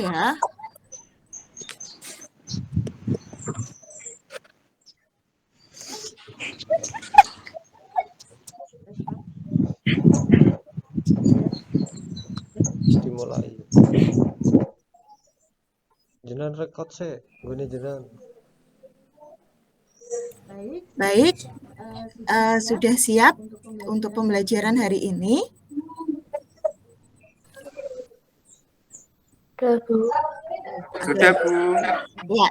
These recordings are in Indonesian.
Ya. Dimulai. Jenengan rekod sih, gini jenengan. Baik, sudah siap untuk pembelajaran hari ini? Sudah, Bu. Ya,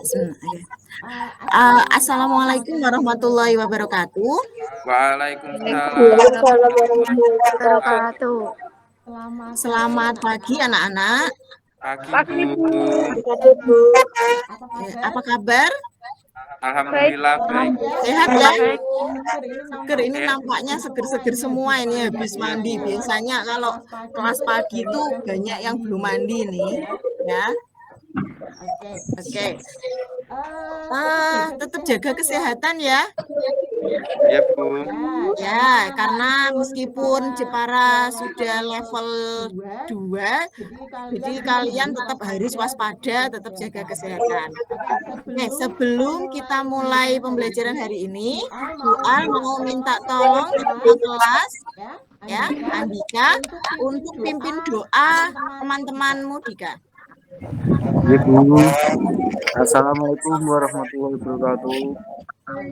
Assalamualaikum warahmatullahi wabarakatuh. Waalaikumsalam warahmatullahi wabarakatuh. Selamat pagi anak-anak. Pagi, Bu. Apa kabar? Alhamdulillah baik. Sehat ya? Seger, ini nampaknya seger-seger semua ini habis mandi. Biasanya kalau kelas pagi itu banyak yang belum mandi nih, ya. Oke. Tetap jaga kesehatan ya. Ya, Bu. Ya, karena meskipun Jepara sudah level 2, jadi kalian tetap harus waspada, tetap jaga kesehatan. Oke, sebelum kita mulai pembelajaran hari ini, Bu Al mau minta tolong ketua kelas, ya, Andika, untuk pimpin doa teman-temanmu, Dika. Ibu, Assalamualaikum warahmatullahi wabarakatuh.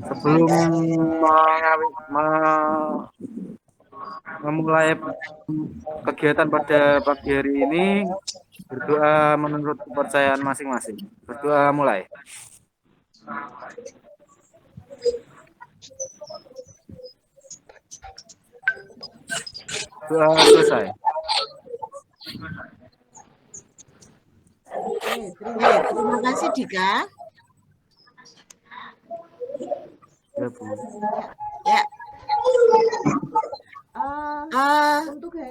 Sebelum memulai kegiatan pada pagi hari ini, berdoa menurut kepercayaan masing-masing. Berdoa mulai. Doa selesai. Terima kasih Dika. Ya, Bu. Ya.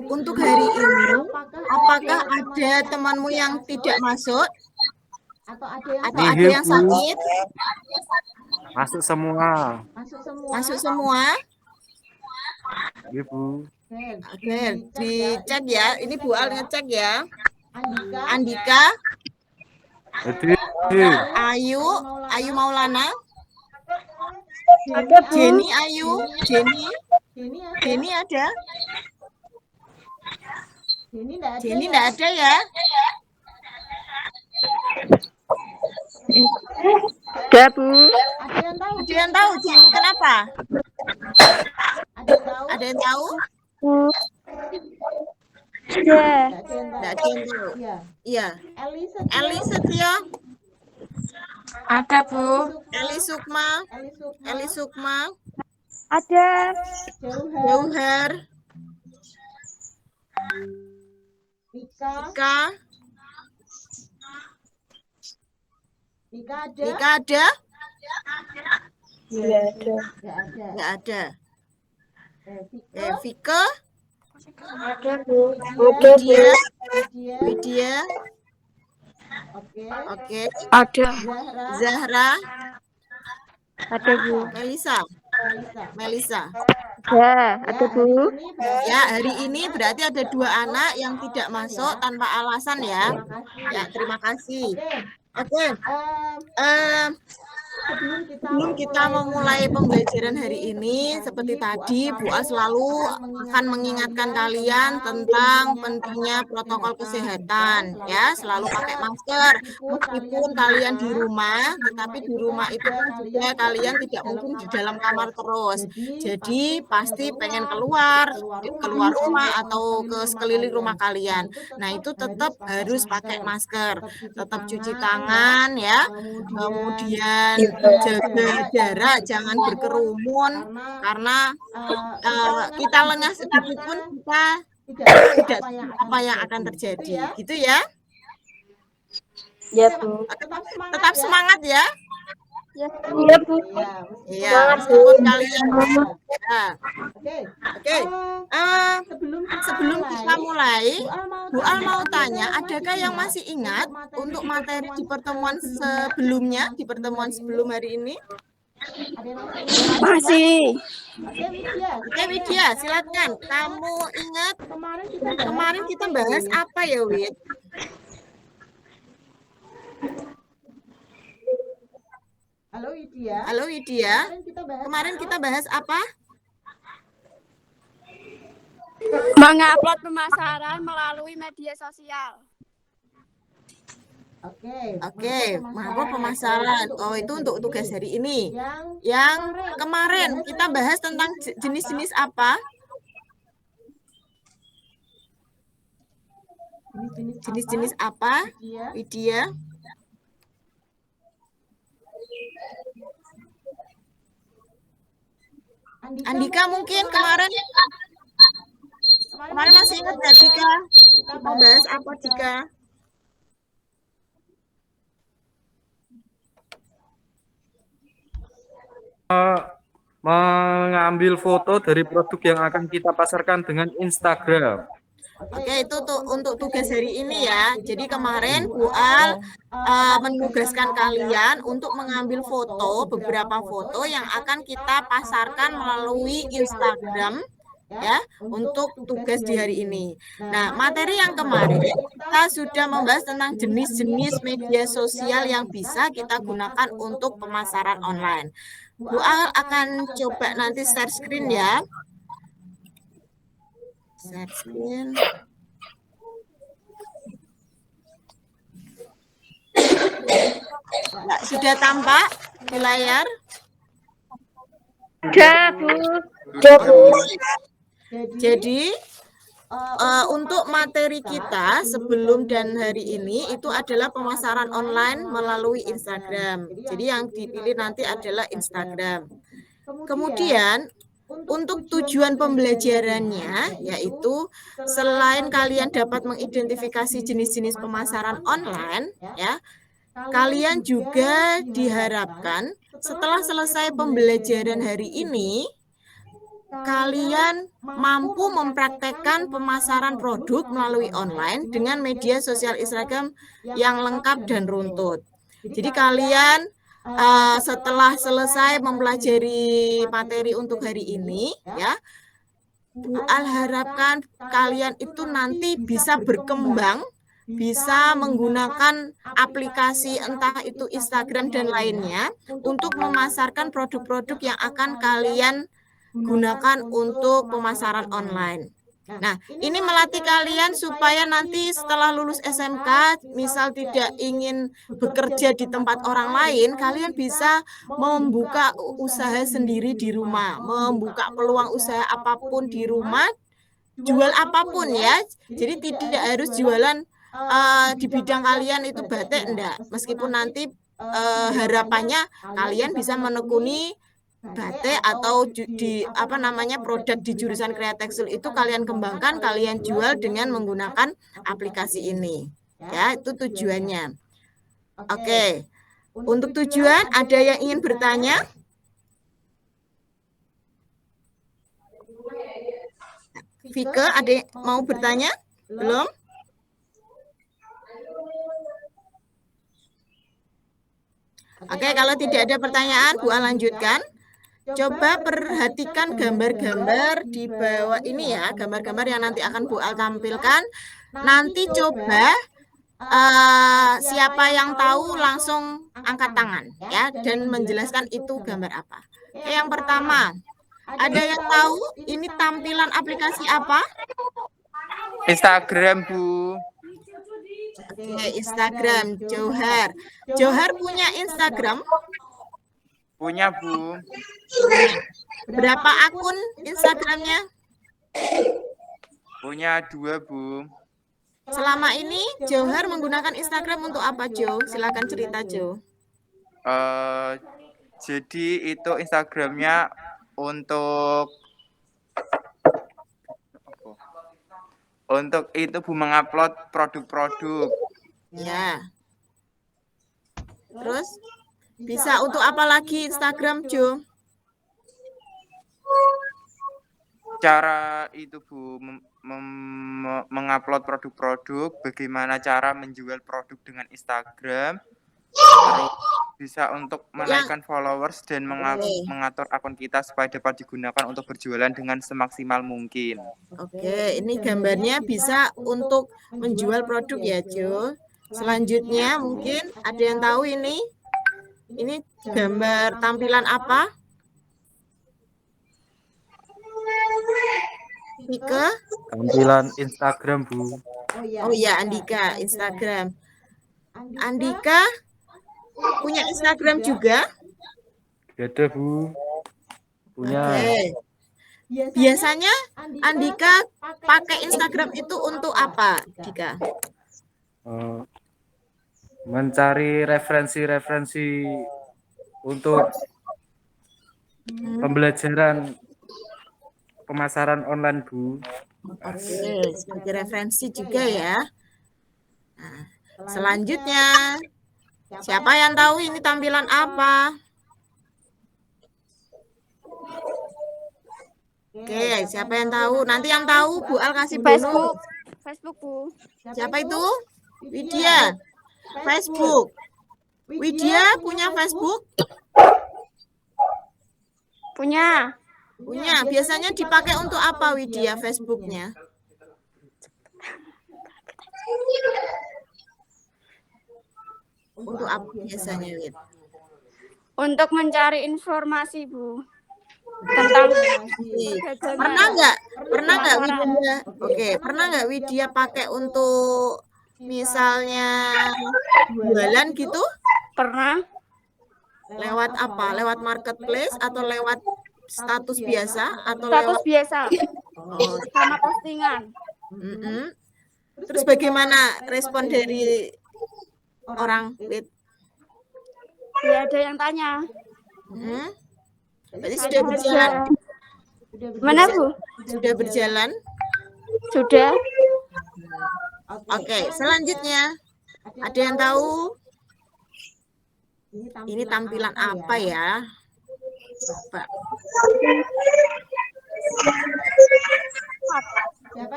Untuk hari ini, apakah ada temanmu yang tidak masuk? Atau ada yang sakit? Masuk semua. Masuk semua? Ibu. Oke, dicek ya. Ini Bu Al ngecek ya. Andika, Ayu Maulana, Jenny Ayu, Jenny ada? Jenny enggak ada ya? Ada, Bu. Ada yang tahu Jenny kenapa? Ada yang tahu? Ada. Enggak ada yang tahu. Iya. Eli Setio, Ada, Bu. Eli Sukma, Ada. Jauhar, Ika ada? Iya, ada. Enggak ada. Vika, Ada, Bu. Widya, oke. Ada. Zahra, Ada, Bu. Melisa. Ada, Bu. Ya, hari ini berarti ada 2 anak yang tidak masuk tanpa alasan ya. Ya, terima kasih. Oke. Sebelum kita memulai pembelajaran hari ini, seperti tadi Bu Al selalu akan mengingatkan kalian tentang pentingnya protokol kesehatan, ya, selalu pakai masker. Meskipun kalian di rumah, tetapi di rumah itu kan juga kalian tidak mungkin di dalam kamar terus. Jadi pasti pengen keluar rumah atau ke sekeliling rumah kalian. Nah, itu tetap harus pakai masker, tetap cuci tangan ya. Kemudian jaga jarak, jangan berkerumun karena kita lengah sedikit pun kita tidak tahu apa yang akan terjadi, gitu ya. Ya, Bu. Tetap semangat ya. Iya, Bu. Iya, meskipun kalian ya. Oke. Sebelum kita mulai, Bu Al mau tanya, adakah yang masih ingat untuk materi di pertemuan sebelumnya, di pertemuan sebelum hari ini? Masih. Oke, Widya, silakan. Kamu ingat kemarin kita bahas apa ya, Wid? Halo Widya. Kemarin kita bahas apa? Mengupload pemasaran melalui media sosial. Oke, mengupload pemasaran. Oh, itu untuk tugas hari ini. Yang kemarin kita bahas tentang jenis-jenis apa? Jenis-jenis apa, Widya? Andika mungkin kemarin masih ingat nggak Dika? Kita bahas apa Dika? Mengambil foto dari produk yang akan kita pasarkan dengan Instagram. Oke, itu untuk tugas hari ini ya. Jadi kemarin Bu Al menugaskan kalian untuk mengambil beberapa foto yang akan kita pasarkan melalui Instagram ya untuk tugas di hari ini. Nah, materi yang kemarin kita sudah membahas tentang jenis-jenis media sosial yang bisa kita gunakan untuk pemasaran online. Bu Al akan coba nanti share screen ya. Share screen. Nah, sudah tampak di layar? Sudah, Bu. Jadi untuk materi kita sebelum dan hari ini itu adalah pemasaran online melalui Instagram. Jadi yang dipilih nanti adalah Instagram. Kemudian untuk tujuan pembelajarannya yaitu selain kalian dapat mengidentifikasi jenis-jenis pemasaran online ya, kalian juga diharapkan setelah selesai pembelajaran hari ini kalian mampu mempraktekkan pemasaran produk melalui online dengan media sosial Instagram yang lengkap dan runtut. Jadi kalian setelah selesai mempelajari materi untuk hari ini ya, Bu Al harapkan kalian itu nanti bisa berkembang, bisa menggunakan aplikasi entah itu Instagram dan lainnya untuk memasarkan produk-produk yang akan kalian gunakan untuk pemasaran online. Nah, ini melatih kalian supaya nanti setelah lulus SMK, misal tidak ingin bekerja di tempat orang lain, kalian bisa membuka usaha sendiri di rumah, membuka peluang usaha apapun di rumah, jual apapun ya. Jadi tidak harus jualan di bidang kalian itu batik, enggak. Meskipun nanti harapannya kalian bisa menekuni batik atau di produk di jurusan kreatekstil itu kalian kembangkan, kalian jual dengan menggunakan aplikasi ini. Ya, itu tujuannya. Oke. Untuk tujuan ada yang ingin bertanya? Vika, ada yang mau bertanya? Belum? Oke, kalau tidak ada pertanyaan, Bu Al lanjutkan. Coba perhatikan gambar-gambar di bawah ini ya, gambar-gambar yang nanti akan Bu Al tampilkan. Nanti coba siapa yang tahu langsung angkat tangan ya dan menjelaskan itu gambar apa. Oke, yang pertama, ada yang tahu ini tampilan aplikasi apa? Instagram, Bu. Oke, Instagram, Johar. Johar punya Instagram? Punya, Bu. Berapa akun Instagramnya? Punya 2, Bu. Selama ini Johar menggunakan Instagram untuk apa, Jo? Silakan cerita, Jo. Jadi itu Instagramnya untuk itu Bu mengupload produk-produk. Ya. Terus bisa untuk apa lagi Instagram, Jo? Cara itu Bu mengupload produk-produk, bagaimana cara menjual produk dengan Instagram, terus bisa untuk menaikkan followers dan mengatur akun kita supaya dapat digunakan untuk berjualan dengan semaksimal mungkin. Oke, ini gambarnya bisa untuk menjual produk ya, Jo. Selanjutnya mungkin ada yang tahu ini? Ini gambar tampilan apa? Mika? Tampilan Instagram, Bu. Oh iya, Andika, Instagram. Andika punya Instagram juga? Ada, Bu. Punya. Oke. Biasanya Andika pakai Instagram itu untuk apa, Dika? Mencari referensi-referensi untuk pembelajaran pemasaran online, Bu. Oke, sebagai referensi juga ya. Nah, selanjutnya, siapa yang tahu ini tampilan apa? Oke, siapa yang tahu? Nanti yang tahu Bu Al kasih bonus. Facebook, Bu. Siapa itu? Widya. Facebook. Widya punya Facebook? Punya. Punya. Biasanya dipakai untuk apa Widya Facebooknya? Untuk apa biasanya, Wid? Untuk mencari informasi, Bu. Tentang Pernah nggak Widya? Oke, pernah nggak Widya pakai untuk misalnya jualan gitu? Pernah. Lewat apa? Lewat marketplace atau lewat status biasa atau Status lewat biasa. oh, Sama postingan. Terus bagaimana respon dari orang, Wid? Tidak ada yang tanya. Berarti sudah berjalan. Mana, Bu? Sudah berjalan. Sudah. Oke, selanjutnya ada yang tahu ini tampilan apa ya? Coba.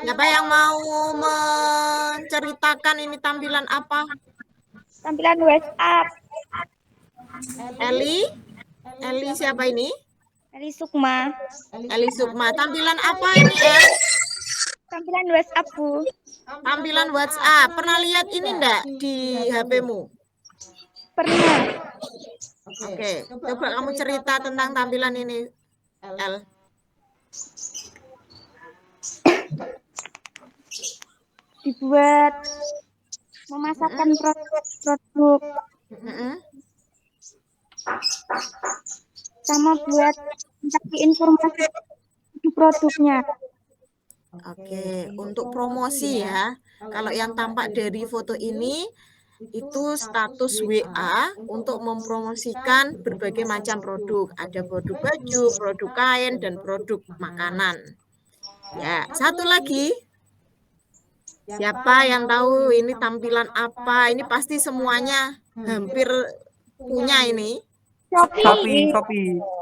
Siapa yang mau menceritakan ini tampilan apa? Tampilan WhatsApp. Eli? Eli siapa ini? Eli Sukma. Eli Sukma. Tampilan apa ini, El? Tampilan WhatsApp, Bu. Tampilan WhatsApp. Pernah lihat ini enggak di HP-mu? Pernah. Oke, coba kamu cerita tentang tampilan ini, El. Dibuat memasarkan produk sama buat mencari informasi produknya. Oke, untuk promosi ya. Kalau yang tampak dari foto ini itu status WA untuk mempromosikan berbagai macam produk. Ada produk baju, produk kain, dan produk makanan. Ya, satu lagi. Siapa yang tahu ini tampilan apa? Ini pasti semuanya hampir punya ini. Shopee.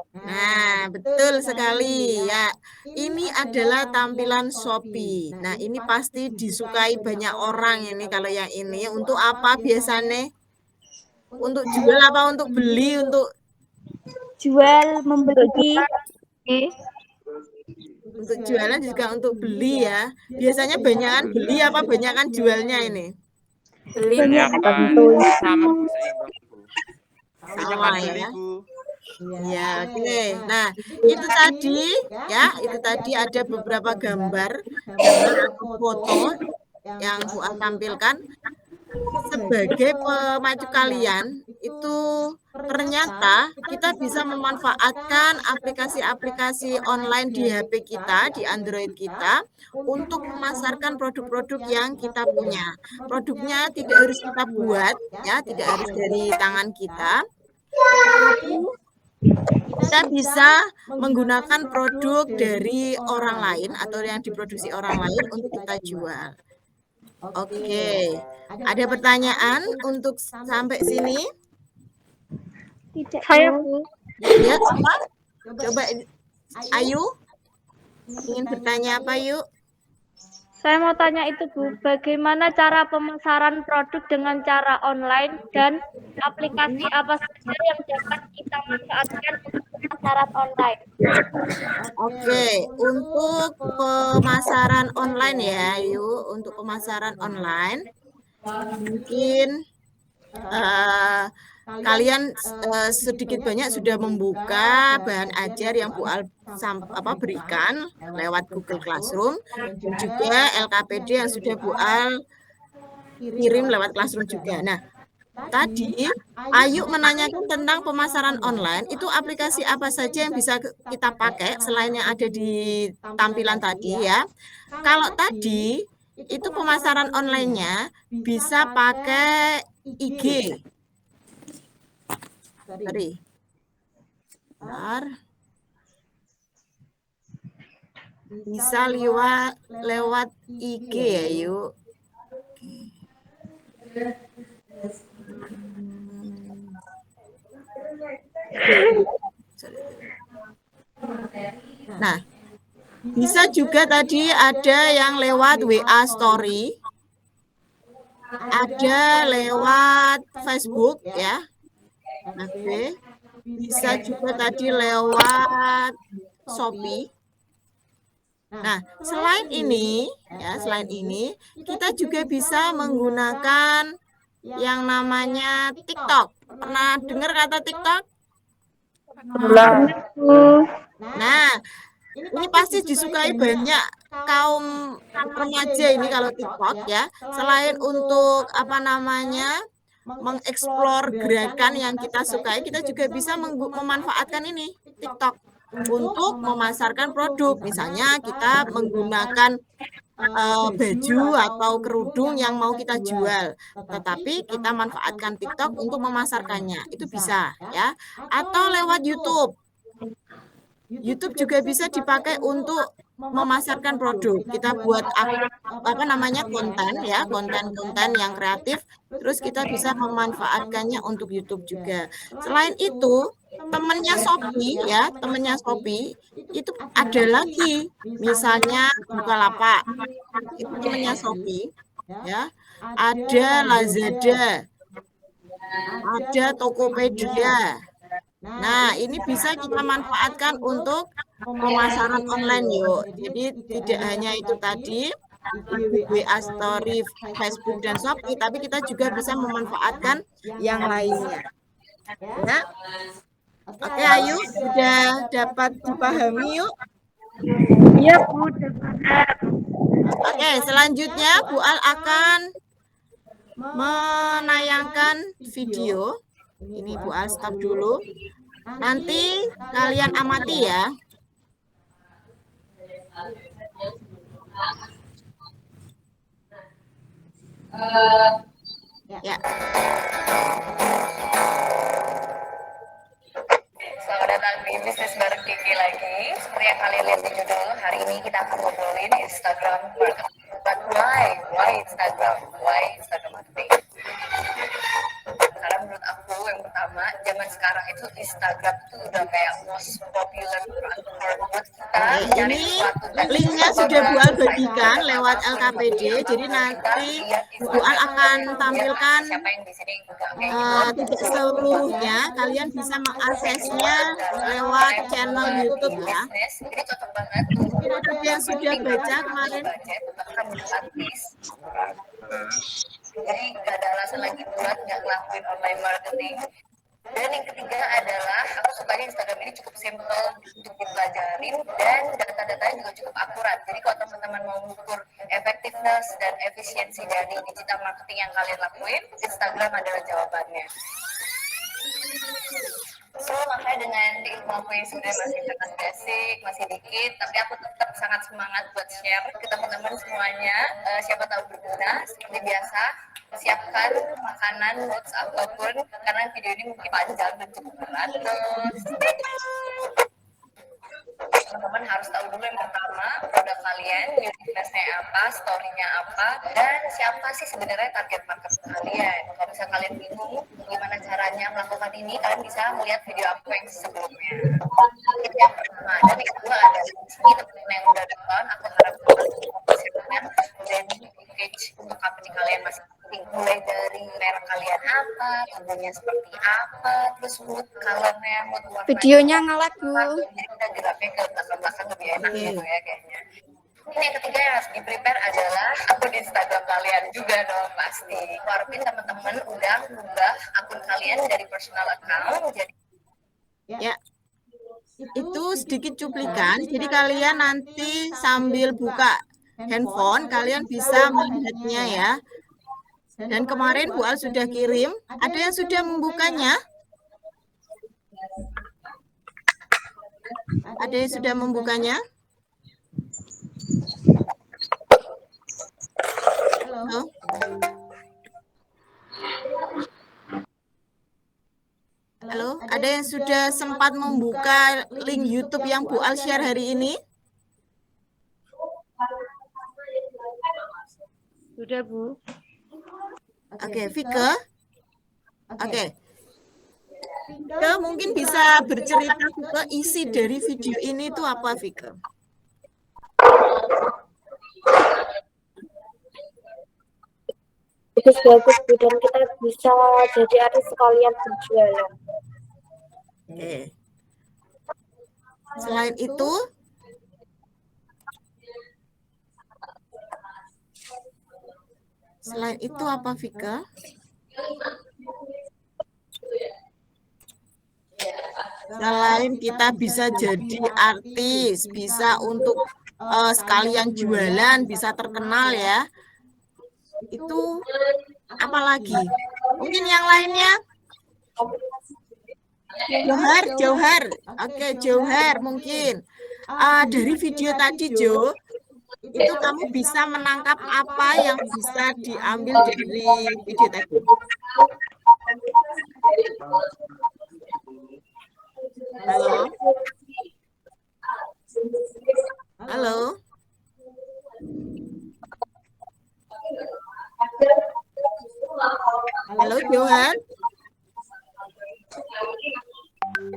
Nah, betul sekali ya. Ini adalah tampilan Shopee. Nah, ini pasti disukai banyak orang ini kalau yang ini. Untuk apa biasanya? Untuk jual apa untuk beli? Untuk Jual, membeli. untuk jualan juga untuk beli ya. Biasanya banyakan beli apa banyakan jualnya ini? Beli. Banyakan sama, Bu, seimbang, Bu. Banyakan Sama beli, ya. Bu. Ya, oke. Nah, itu tadi ada beberapa gambar atau foto yang Bu Al tampilkan sebagai pemacu kalian. Itu ternyata kita bisa memanfaatkan aplikasi-aplikasi online di HP kita, di Android kita untuk memasarkan produk-produk yang kita punya. Produknya tidak harus kita buat ya, tidak harus dari tangan kita. Kita bisa menggunakan produk dari orang lain atau yang diproduksi orang lain untuk kita jual. Oke, ada pertanyaan untuk sampai sini? Tidak. Saya, Bu. Ya, apa? Coba, Ayu, ingin bertanya apa, yuk? Saya mau tanya itu, Bu, bagaimana cara pemasaran produk dengan cara online dan aplikasi apa saja yang dapat kita manfaatkan untuk pemasaran online? Oke, untuk pemasaran online ya, yuk, untuk pemasaran online, mungkin kalian sedikit banyak sudah membuka bahan ajar yang Bu Al berikan lewat Google Classroom dan juga LKPD yang sudah Bu Al kirim lewat Classroom juga. Nah, tadi Ayu menanyakan tentang pemasaran online, itu aplikasi apa saja yang bisa kita pakai selain yang ada di tampilan tadi ya. Kalau tadi itu pemasaran online-nya bisa pakai IG. Sorry. Bentar. Bisa lewat IG ya, yuk. Nah, bisa juga tadi ada yang lewat WA Story, ada lewat Facebook ya, bisa juga tadi lewat Shopee. Nah, selain ini kita juga bisa menggunakan yang namanya TikTok. Pernah dengar kata TikTok? Nah, ini pasti disukai banyak kaum remaja ini kalau TikTok ya. Selain untuk mengeksplor gerakan yang kita sukai, kita juga bisa memanfaatkan ini TikTok untuk memasarkan produk. Misalnya kita menggunakan baju atau kerudung yang mau kita jual, tetapi kita manfaatkan TikTok untuk memasarkannya. Itu bisa ya. Atau lewat YouTube. YouTube juga bisa dipakai untuk memasarkan produk. Kita buat konten yang kreatif, terus kita bisa memanfaatkannya untuk YouTube juga. Selain itu, temennya Shopee itu ada lagi, misalnya Bukalapak, itu temennya Shopee, ya. Ada Lazada, ada Tokopedia. Nah, ini bisa kita manfaatkan untuk pemasaran online yuk. Jadi tidak hanya itu tadi WA Story, Facebook dan Shopee, tapi kita juga bisa memanfaatkan yang lainnya. Ya. Oke, Ayu, sudah dapat dipahami yuk? Iya, Bu. Oke, selanjutnya Bu Al akan menayangkan video. Ini Bu Al stop dulu. Nanti kalian amati ya. Ya. Selamat datang di Bisnis Bareng Kiki lagi. Seperti yang kalian lihat di judul, hari ini kita akan ngobrolin Instagram marketing. But why Instagram marketing? Karena menurut aku yang pertama, zaman sekarang itu Instagram itu udah kayak most popular platform buat kita cari Ini sesuatu. linknya sudah Bu Al bagikan lewat LKPD. Jadi nanti Bu Al akan tampilkan tidak seluruhnya. Kalian bisa mengaksesnya lewat channel YouTube ya. Ini cocok banget. Mungkin ada yang sudah baca kemarin. Jadi gak ada alasan lagi buat nggak ngelakuin online marketing. Dan yang ketiga adalah aku sukanya Instagram ini cukup simple untuk dipelajarin dan data-datanya juga cukup akurat. Jadi kalau teman-teman mau mengukur efektivitas dan efisiensi dari digital marketing yang kalian lakuin, Instagram adalah jawabannya. So, makanya dengan ilmu aku yang sudah masih sangat basic, masih dikit, tapi aku tetap sangat semangat buat share ke teman-teman semuanya. Siapa tahu berguna, seperti biasa, siapkan makanan, notes, apapun, karena video ini mungkin panjang dan cukup berat. Teman-teman harus tahu dulu yang pertama, produk kalian, uniqueness-nya apa, story-nya apa, dan siapa sih sebenarnya target market kalian. Kalau misalnya kalian bingung gimana caranya melakukan ini, kalian bisa melihat video aku yang sebelumnya. Itu yang pertama. Dan yang kedua adalah di sini teman-teman yang udah nonton, aku harap kalian dan engage untuk company kalian masing-masing. Mulai dari merek kalian apa, logonya seperti apa, terus mood colornya, mood warnanya. Videonya nge-lag, Bu. Jadi kita geraknya ke belakang-belakang lebih enak gitu ya kayaknya. Ini yang ketiga yang harus di-prepare adalah akun Instagram kalian juga dong pasti. Harapin teman-teman udah ubah akun kalian dari personal account jadi Ya, itu sedikit cuplikan. Jadi kalian nanti sambil buka handphone, kalian bisa melihatnya ya. Dan kemarin Bu Al sudah kirim. Ada yang sudah membukanya? Ada yang sudah membukanya? Halo? Halo, ada yang sudah sempat membuka link YouTube yang Bu Al share hari ini? Sudah, Bu. Oke, Vika. Oke. Vika mungkin bisa bercerita Vika isi dari video ini itu apa Vika? Bagus-bagus Bu, dan kita bisa jadi artis sekalian berjualan. Oke. Selain itu, apa Vika? Selain kita bisa jadi artis, bisa untuk sekalian jualan, bisa terkenal ya. Itu apa lagi? Mungkin yang lainnya? Johar. Oke, Johar mungkin. Dari video tadi Jo, itu kamu bisa menangkap apa yang bisa diambil dari video tadi. Halo? Halo? Halo, Johan?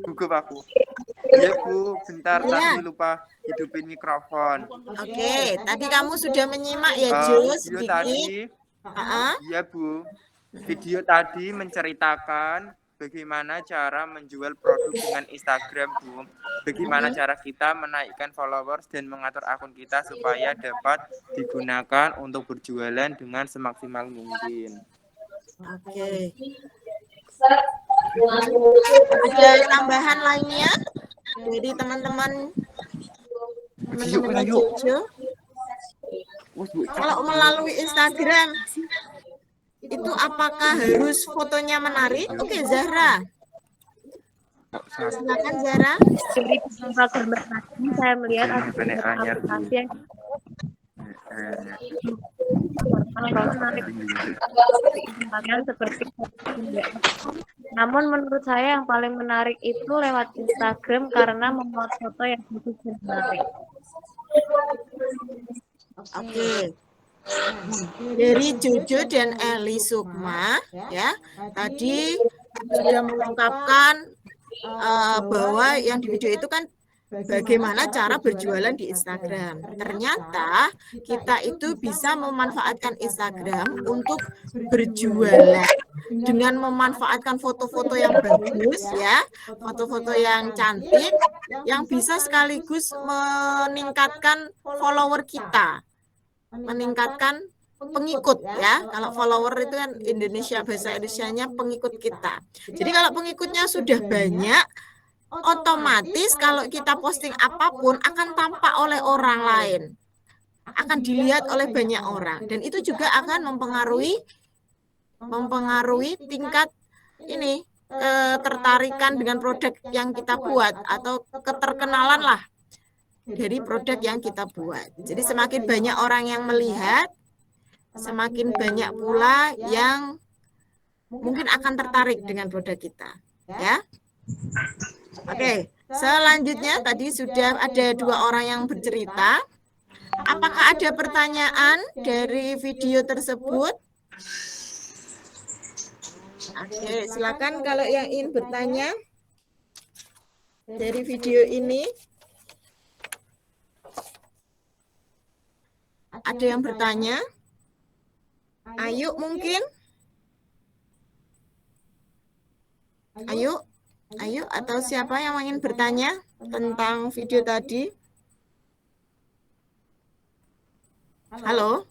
Gugup aku. Ya Bu, bentar Iya. tadi lupa hidupin mikrofon. Oke, tadi kamu sudah menyimak ya Jo Video sedikit. tadi, Ah, ya Bu, video tadi menceritakan bagaimana cara menjual produk dengan Instagram Bu. Bagaimana cara kita menaikkan followers dan mengatur akun kita supaya dapat digunakan untuk berjualan dengan semaksimal mungkin. Oke. Ada tambahan lainnya dari teman-teman Jo? Kalau melalui Instagram itu apakah harus fotonya menarik? Oke, Zahra. Silakan Zahra. Dari gambar tadi saya melihat ada beberapa aplikasi yang menarik seperti namun menurut saya yang paling menarik itu lewat Instagram karena memuat foto yang bagus dan menarik. Oke. Dari Jojo dan Eli Sukma ya, tadi sudah mengungkapkan bahwa yang di video itu kan bagaimana cara berjualan di Instagram. Ternyata kita itu bisa memanfaatkan Instagram untuk berjualan dengan memanfaatkan foto-foto yang bagus ya, foto-foto yang cantik yang bisa sekaligus meningkatkan follower kita, meningkatkan pengikut ya. Kalau follower itu kan Indonesia, bahasa Indonesianya pengikut kita. Jadi kalau pengikutnya sudah banyak, otomatis kalau kita posting apapun akan tampak oleh orang lain, akan dilihat oleh banyak orang, dan itu juga akan mempengaruhi tingkat ini ketertarikan dengan produk yang kita buat atau keterkenalan lah dari produk yang kita buat. Jadi semakin banyak orang yang melihat, semakin banyak pula yang mungkin akan tertarik dengan produk kita ya. Oke, selanjutnya tadi sudah ada 2 orang yang bercerita. Apakah ada pertanyaan dari video tersebut? Oke, silakan kalau yang ingin bertanya dari video ini. Ada yang bertanya? Ayo mungkin? Ayo, atau siapa yang ingin bertanya tentang video tadi? Halo?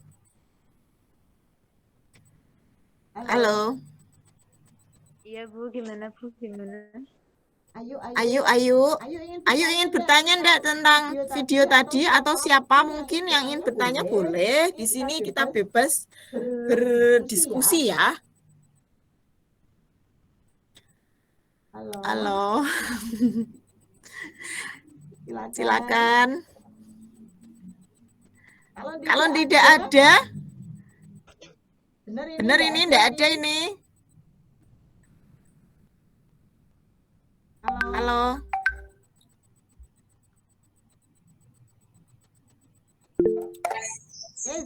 Halo? Iya Bu, gimana Bu? Gimana? Ayu ingin bertanya enggak tentang video tadi atau siapa mungkin yang ingin bertanya boleh. Di sini kita bebas berdiskusi ya. Halo. Silakan. Kalau tidak ada, benar ini tidak ada ini. Halo.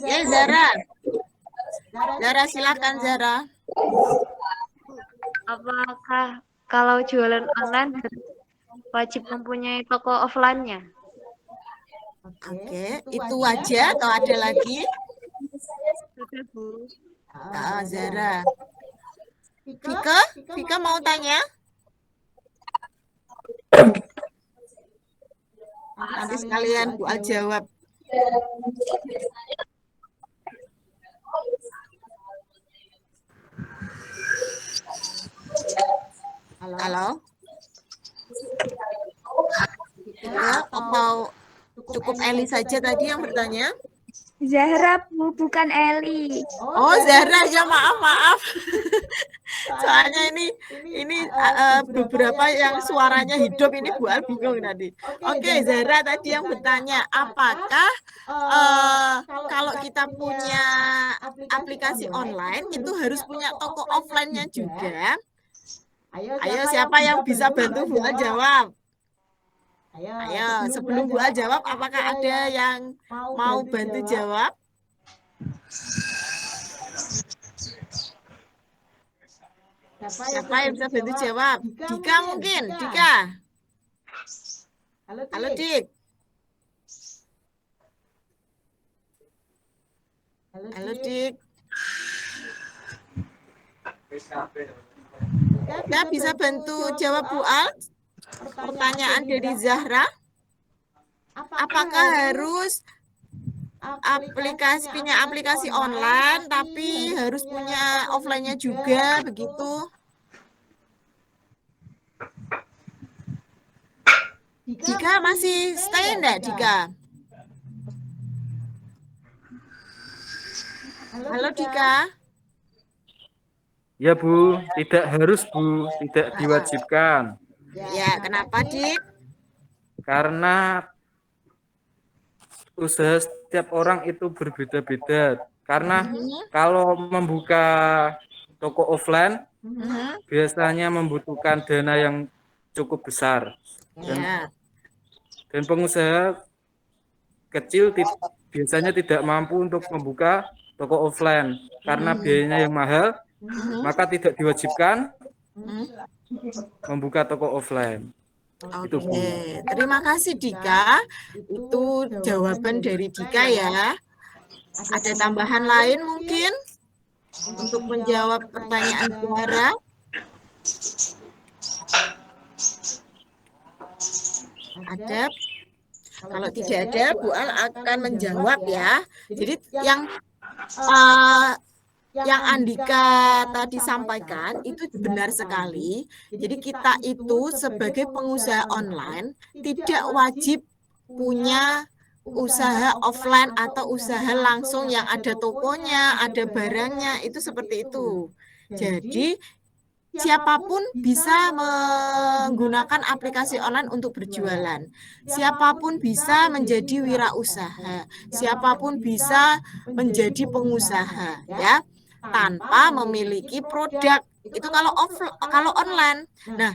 Ya Zara. Zara silakan Zara. Apakah kalau jualan online wajib mempunyai toko offline-nya? Oke, itu aja atau ada lagi? Sudah Bu. Zara. Vika mau tanya? Nanti sekalian Bu Al jawab. Halo? Atau cukup Eli saja tadi yang bertanya? Zahra Bu, bukan Eli. Oh Zahra ya maaf. Soalnya ini beberapa yang suaranya hidup ini Bu Al bingung tadi. Oke Zahra tadi yang bertanya apakah kalau kita punya aplikasi online itu harus punya toko offline-nya juga? Ayo siapa yang bisa bantu Bu Al jawab? Ayo sebelum Bu Al jawab apakah ada yang mau bantu jawab? Siapa yang bisa bantu jawab? Dika mungkin, Dika. Halo Dik. Halo Dik. Dika bisa bantu jawab Bu Al? Pertanyaan dari Zahra. Apakah harus punya aplikasi online tapi harus punya offline-nya juga begitu? Dika masih stay enggak Dika? Halo Dika. Ya Bu, tidak harus Bu, tidak diwajibkan. Ya, kenapa Dik? Karena usaha setiap orang itu berbeda-beda. Karena kalau membuka toko offline, biasanya membutuhkan dana yang cukup besar. Dan pengusaha kecil biasanya tidak mampu untuk membuka toko offline. Karena biayanya yang mahal, maka tidak diwajibkan membuka toko offline. Oke, terima kasih Dika. Itu jawaban dari Dika ya. Ada tambahan lain mungkin untuk menjawab pertanyaan Zahra? Ada? Kalau tidak ada, Bu Al akan menjawab ya. Jadi yang Andika tadi sampaikan itu benar sekali. Jadi kita itu sebagai pengusaha online tidak wajib punya usaha offline atau usaha langsung yang ada tokonya, ada barangnya, itu seperti itu. Jadi siapapun bisa menggunakan aplikasi online untuk berjualan. Siapapun bisa menjadi wirausaha. Siapapun bisa menjadi pengusaha, ya. Tanpa memiliki produk. Itu kalau online. Nah,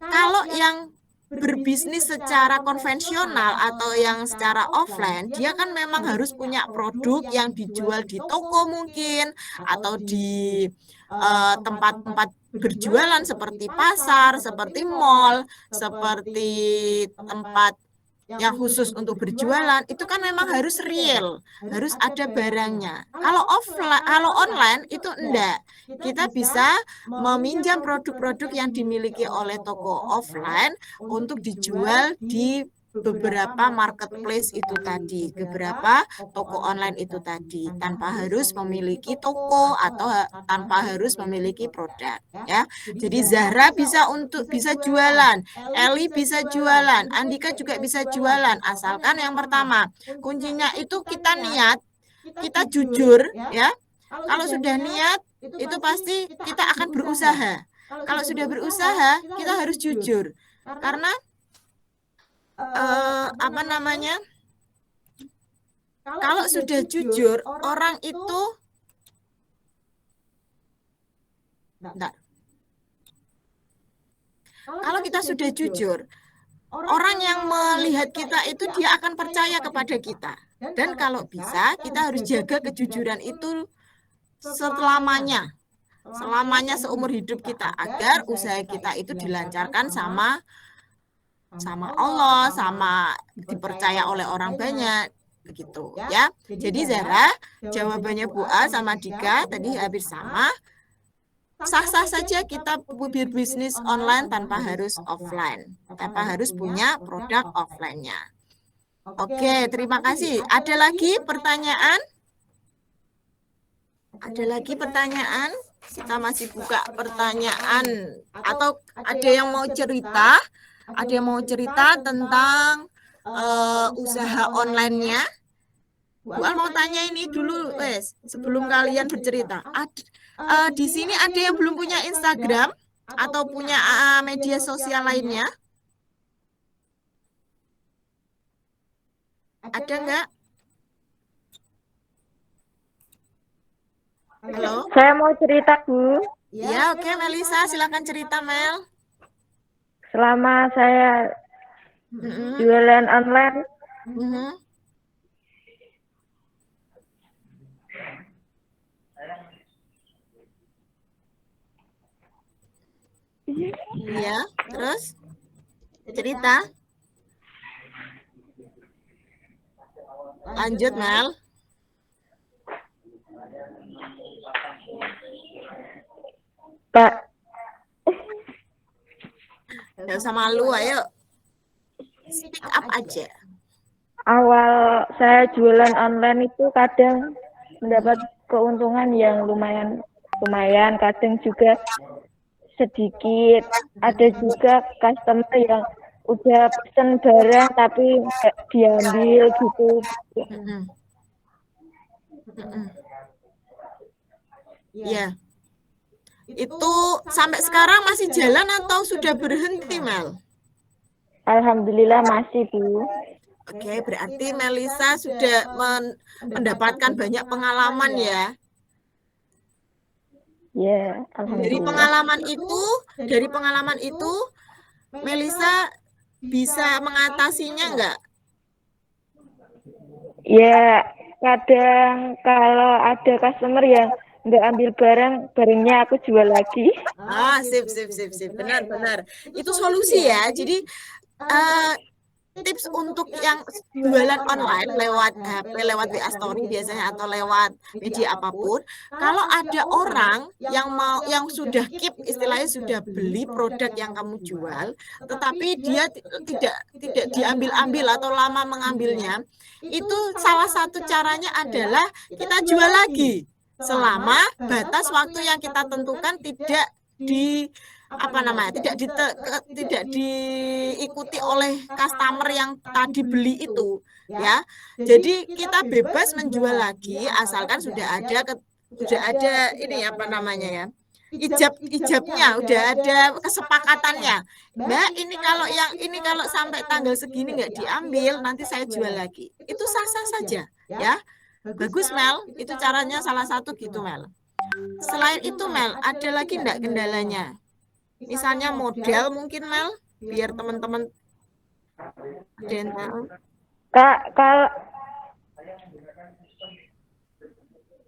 kalau yang berbisnis secara konvensional atau yang secara offline, dia kan memang harus punya produk yang dijual di toko mungkin atau di tempat-tempat berjualan seperti pasar, seperti mall, seperti tempat yang khusus untuk berjualan, itu kan memang harus real, harus ada barangnya. Kalau online itu enggak. Kita bisa meminjam produk-produk yang dimiliki oleh toko offline untuk dijual di beberapa marketplace itu tadi, beberapa toko online itu tadi, tanpa harus memiliki toko atau tanpa harus memiliki produk, ya. Jadi Zahra bisa jualan, Eli bisa jualan, Andika juga bisa jualan, asalkan yang pertama kuncinya itu kita niat, kita jujur, ya. Kalau sudah niat itu pasti kita akan berusaha. Kalau sudah berusaha kita harus jujur, karena kalau sudah jujur orang itu kalau kita sudah jujur, orang yang melihat kita itu dia akan percaya kepada kita. Dan kalau bisa kita harus jaga kejujuran itu selamanya seumur hidup kita, agar usaha kita itu dilancarkan sama Allah, sama dipercaya oleh orang banyak, begitu ya. Jadi Zahra, jawabannya Bu A sama Dika tadi hampir sama. Sah-sah saja kita berbisnis online tanpa harus offline, tanpa harus punya produk offline-nya. Oke, terima kasih. Ada lagi pertanyaan? Ada lagi pertanyaan? Kita masih buka pertanyaan. Atau ada yang mau cerita? Ada yang mau cerita tentang usaha online-nya? Bu Al mau tanya ini dulu, wes, sebelum kalian bercerita. Di sini ada yang belum punya Instagram atau punya media sosial lainnya? Ada nggak? Halo? Saya mau cerita, Bu. Ya, oke, Melisa, silakan cerita, Mel. Selama saya jualan online, iya, terus cerita. Lanjut, Mel. Pak, Gak usah malu, ayo. Speak up aja. awal saya jualan online itu kadang mendapat keuntungan yang lumayan, kadang juga sedikit. Ada juga customer yang udah pesen barang tapi nggak diambil gitu. Ya. Itu sampai sekarang masih jalan atau sudah berhenti, Mel? Alhamdulillah masih, Bu. Oke, berarti Melisa sudah mendapatkan banyak pengalaman ya. Ya, alhamdulillah. Dari pengalaman itu Melisa bisa mengatasinya enggak? Ya, kadang kalau ada customer yang nggak ambil barangnya aku jual lagi. Sip. Benar. Itu solusi ya. Jadi tips untuk yang jualan online lewat HP, lewat WA Story biasanya atau lewat media apapun, kalau ada orang yang sudah keep, istilahnya sudah beli produk yang kamu jual, tetapi dia tidak diambil-ambil atau lama mengambilnya, itu salah satu caranya adalah kita jual lagi selama batas waktu yang kita tentukan tidak diikuti oleh customer yang tadi beli itu, ya. Jadi kita bebas menjual lagi asalkan sudah ada ijabnya, udah ada kesepakatannya. Mbak, ini kalau sampai tanggal segini nggak diambil, nanti saya jual lagi. Itu sah-sah saja, ya. Bagus, Mel. Itu caranya salah satu gitu, Mel. Selain itu, Mel, ada lagi enggak kendalanya? Misalnya model mungkin, Mel, biar teman-teman ada yang tahu.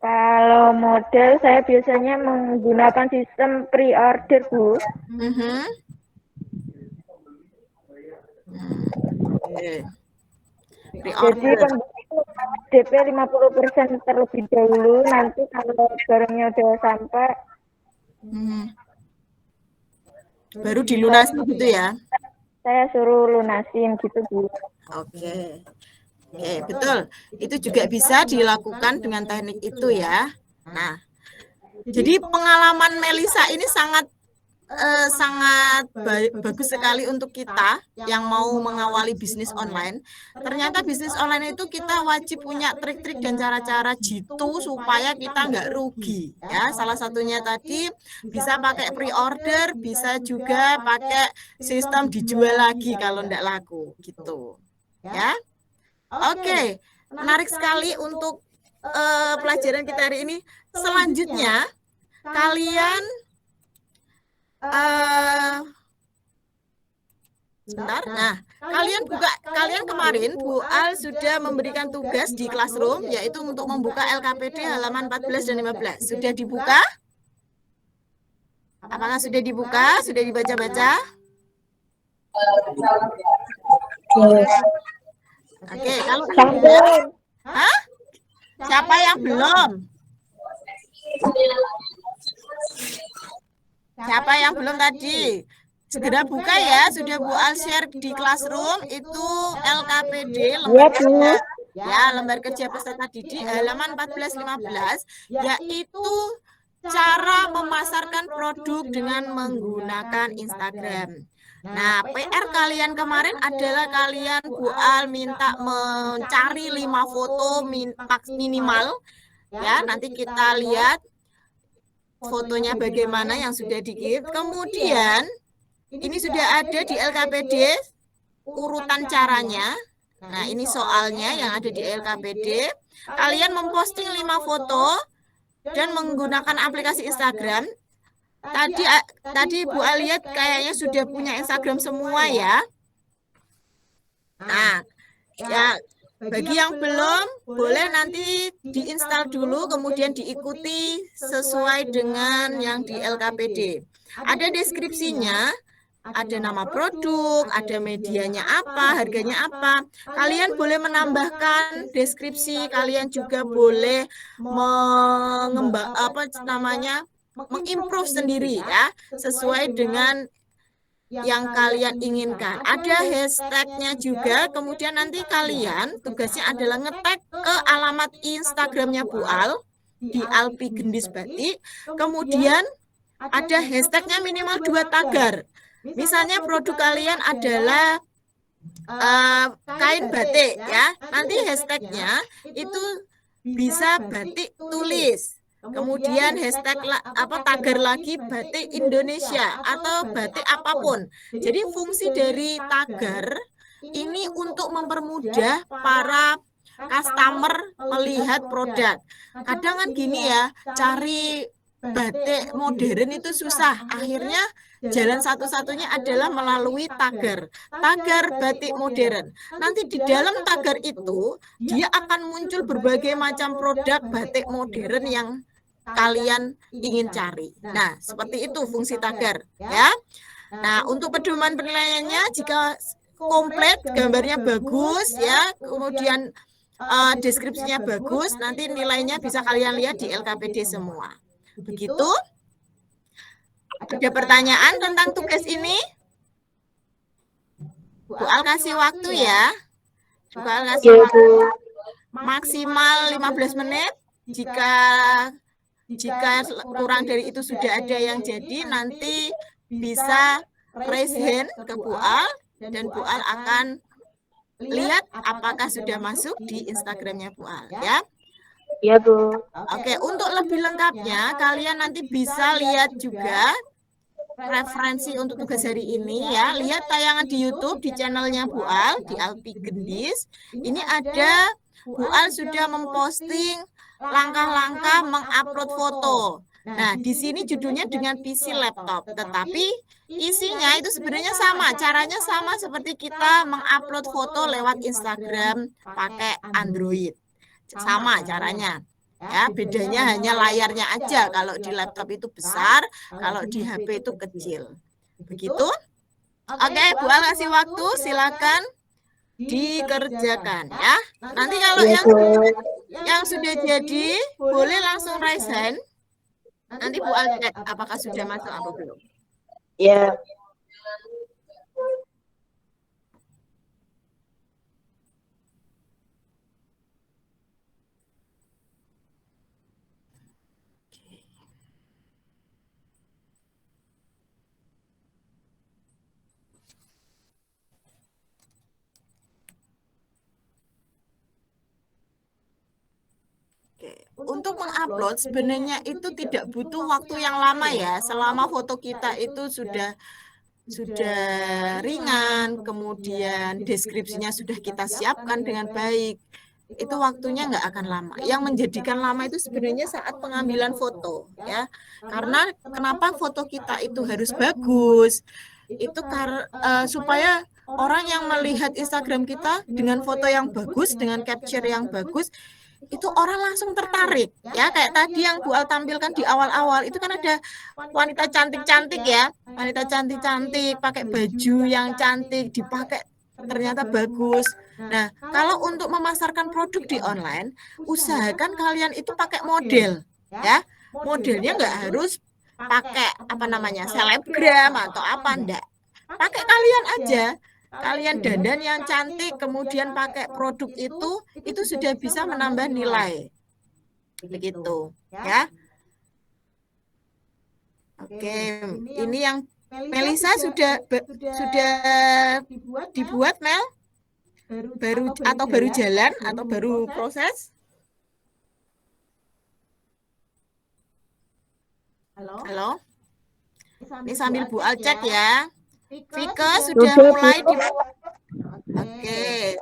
Kalau model saya biasanya menggunakan sistem pre-order, Bu. Jadi DP 50% terlebih dahulu, nanti kalau barangnya udah sampai baru dilunasi gitu ya. Saya suruh lunasin gitu, Bu. Oke. Oke, betul. Itu juga bisa dilakukan dengan teknik itu ya. Nah, jadi pengalaman Melisa ini sangat bagus sekali untuk kita yang mau mengawali bisnis online. Ternyata bisnis online itu kita wajib punya trik-trik dan cara-cara jitu supaya kita nggak rugi. Ya, salah satunya tadi bisa pakai pre-order, bisa juga pakai sistem dijual lagi kalau nggak laku, gitu. Ya, oke, menarik sekali untuk pelajaran kita hari ini. Selanjutnya, kalian sebentar. Nah, kalian kemarin Bu Al sudah memberikan tugas di Classroom yaitu untuk membuka LKPD halaman 14 dan 15. Sudah dibuka? Apakah sudah dibuka? Sudah dibaca-baca? Oke, kalau belum, hah? Siapa yang belum? Siapa yang belum tadi? Segera buka ya, sudah Bu Al share di Classroom itu LKPD lembar kerja, ya, lembar kerja peserta didik halaman 14-15 yaitu cara memasarkan produk dengan menggunakan Instagram. Nah, PR kalian kemarin adalah kalian Bu Al minta mencari 5 foto minimal ya, nanti kita lihat fotonya bagaimana yang sudah dikirim. Kemudian ini sudah ada di LKPD urutan caranya. Nah, ini soalnya yang ada di LKPD. Kalian memposting 5 foto dan menggunakan aplikasi Instagram. Tadi Bu Al lihat kayaknya sudah punya Instagram semua ya. Nah, ya bagi yang belum, boleh nanti diinstal dulu, kemudian diikuti sesuai dengan yang di LKPD. Ada deskripsinya, ada nama produk, ada medianya apa, harganya apa. Kalian boleh menambahkan deskripsi, kalian juga boleh mengimprove sendiri ya, sesuai dengan yang kalian inginkan. Ada hashtagnya juga, kemudian nanti kalian tugasnya adalah nge-tag ke alamat Instagramnya Bu Al di Alpi Gendis Batik, kemudian ada hashtagnya minimal 2 tagar. Misalnya produk kalian adalah kain batik ya, nanti hashtagnya itu bisa batik tulis. Kemudian hashtag tagar lagi batik Indonesia atau batik apapun. Jadi fungsi dari tagar ini untuk mempermudah para customer melihat produk. Kadang kan gini ya, cari batik modern itu susah. Akhirnya jalan satu-satunya adalah melalui tagar batik modern. Nanti di dalam tagar itu dia akan muncul berbagai macam produk batik modern yang kalian ingin cari. Nah, seperti itu fungsi tagar ya. Nah, untuk pedoman penilaiannya jika komplit, gambarnya bagus ya, kemudian deskripsinya bagus, nanti nilainya bisa kalian lihat di LKPD semua. Begitu. Ada pertanyaan tentang tugas ini? Bu Al kasih waktu ya. Bu Al kasih waktu maksimal 15 menit. Jika kurang dari itu sudah ada yang jadi, nanti bisa raise hand ke Bu Al dan Bu Al akan lihat apakah sudah masuk di Instagramnya Bu Al ya. Iya, Bu. Oke, untuk lebih lengkapnya kalian nanti bisa lihat juga referensi untuk tugas hari ini ya. Lihat tayangan di YouTube di channelnya Bu Al di Alpi Gendis. Ini ada Bu Al sudah memposting langkah-langkah mengupload foto. Nah, di sini judulnya dengan PC laptop, tetapi isinya itu sebenarnya sama, caranya sama seperti kita mengupload foto lewat Instagram pakai Android. Sama caranya. Ya, bedanya hanya layarnya aja. Kalau di laptop itu besar, kalau di HP itu kecil. Begitu? Oke, Bu Al kasih waktu, silakan dikerjakan ya. Nanti kalau yang sudah jadi, boleh langsung raise hand. Nanti Bu Al cek apakah sudah masuk atau belum. Ya. untuk mengupload sebenarnya itu tidak butuh waktu yang lama ya, selama foto kita itu sudah ringan, kemudian deskripsinya sudah kita siapkan dengan baik, itu waktunya nggak akan lama. Yang menjadikan lama itu sebenarnya saat pengambilan foto ya, karena kenapa foto kita itu harus bagus, itu supaya orang yang melihat Instagram kita dengan foto yang bagus, dengan capture yang bagus, itu orang langsung tertarik ya, kayak tadi yang Bu Al tampilkan di awal-awal itu kan ada wanita cantik-cantik ya, wanita cantik-cantik pakai baju yang cantik, dipakai ternyata bagus. Nah, kalau untuk memasarkan produk di online, usahakan kalian itu pakai model ya, modelnya nggak harus pakai apa namanya selebgram atau apa, enggak, pakai kalian aja. Kalian dandan yang cantik, kemudian pakai produk itu sudah bisa menambah nilai. Begitu, ya. Oke, ini yang Melisa sudah dibuat, Mel? Baru jalan atau baru proses? Halo? Ini sambil Bu Al cek ya. Vika sudah mulai dibuat. Oke.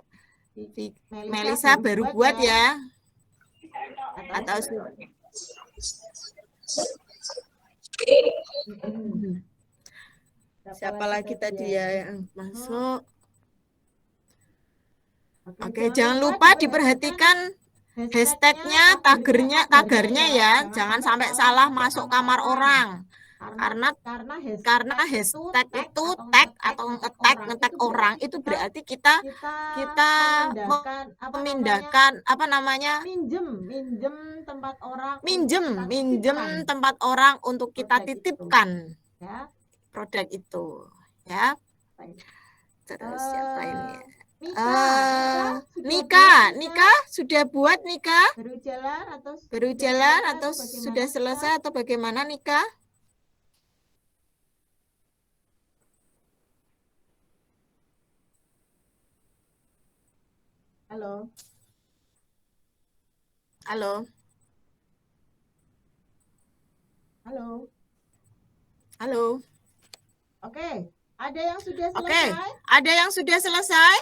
Melisa baru buat ya. Atau siapa lagi tadi ya yang masuk? Oke, jangan lupa diperhatikan hashtagnya, tagarnya ya. Jangan sampai salah masuk kamar orang. Karena hashtag itu tag atau ngetag orang itu berarti kita memindahkan apa namanya, minjem tempat orang untuk kita titipkan produk itu ya. Terus siapa ini? Nika sudah buat, Nika? Baru jalan atau sudah selesai atau bagaimana, Nika? Halo. Oke, ada yang sudah selesai?